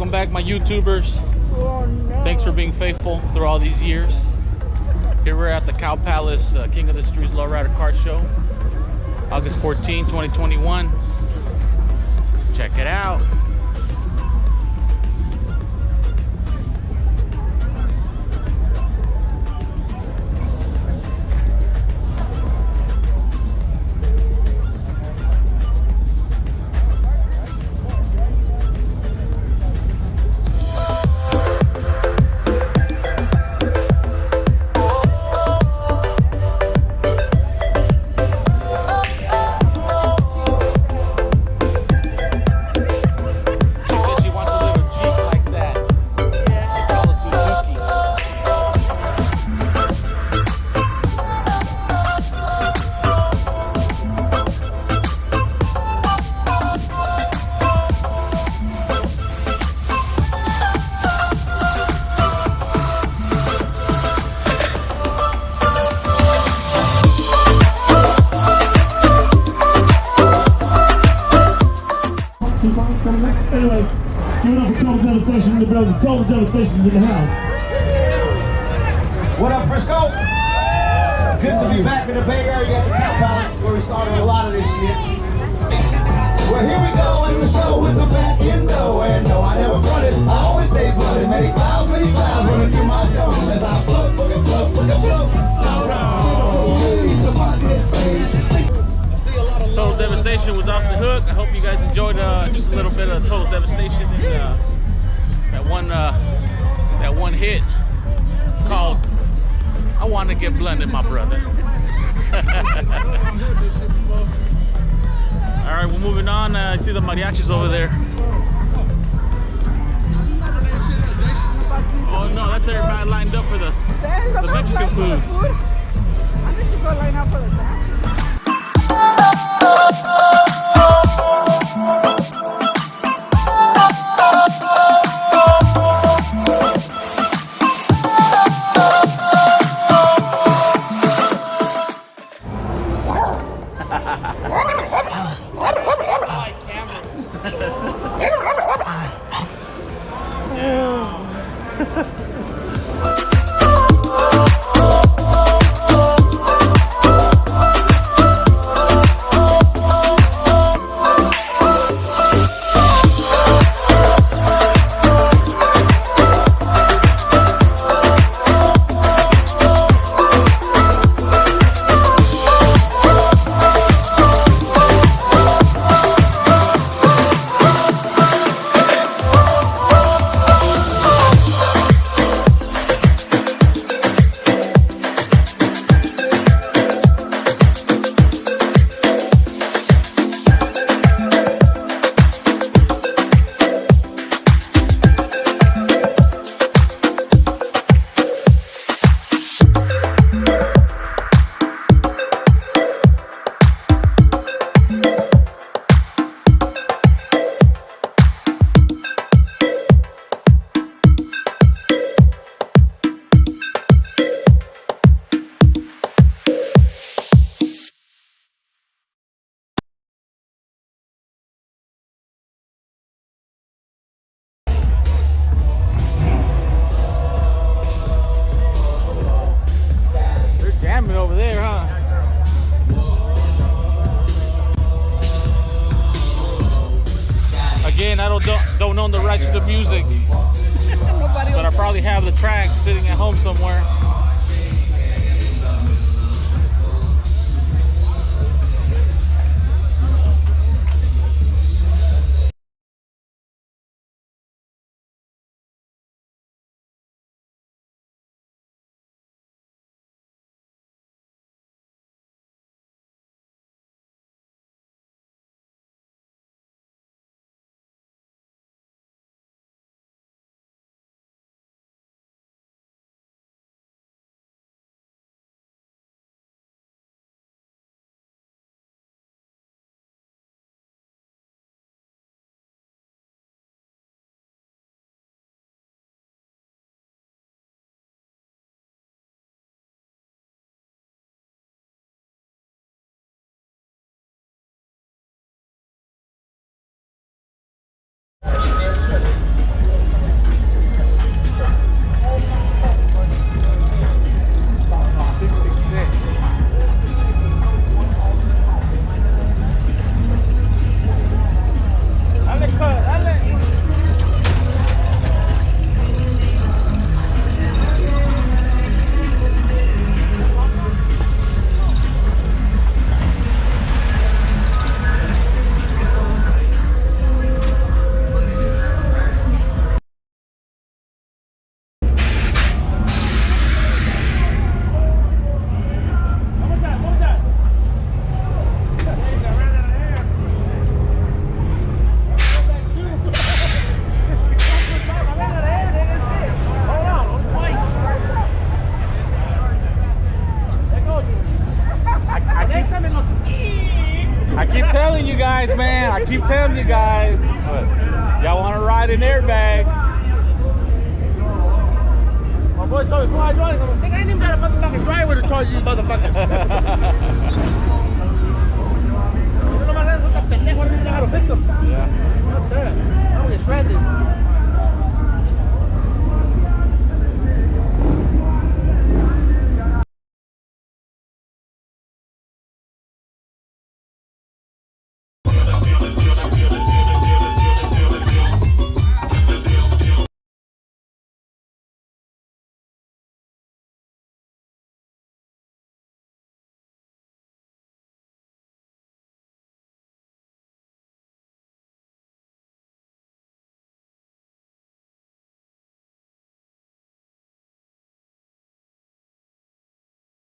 Welcome back, my YouTubers. Oh, no. Thanks for being faithful through all these years. Here we're at the Cow Palace King of the Streets Lowrider Kart Show, August 14, 2021. Check it out. Anyway, give it up for Total Devastation in the building. Total Devastation in the house. What up, Frisco? Good to be back in the Bay Area at the Cow Palace, where we started a lot of this shit. Well, here we go in the show with the back endo. And no, I never fronted. I always stay flooded. Many clouds running through my dome as I float, float. No, no. He's a pocket face. Total Devastation was off the hook. I hope you guys enjoyed just a little bit of Total Devastation and that one hit called "I Want to Get Blunted, My Brother." All right, we're moving on. I see the mariachis over there. Oh no, that's everybody lined up for the Mexican food. I need to go line up for the dance. Over there, huh? Again, I don't own the rights to the music, but I probably have the track sitting at home somewhere. I keep telling you guys, man. I keep telling you guys. Y'all want to ride in airbags? My boy told me, come on, I ain't even got a motherfucking driveway to charge you motherfuckers.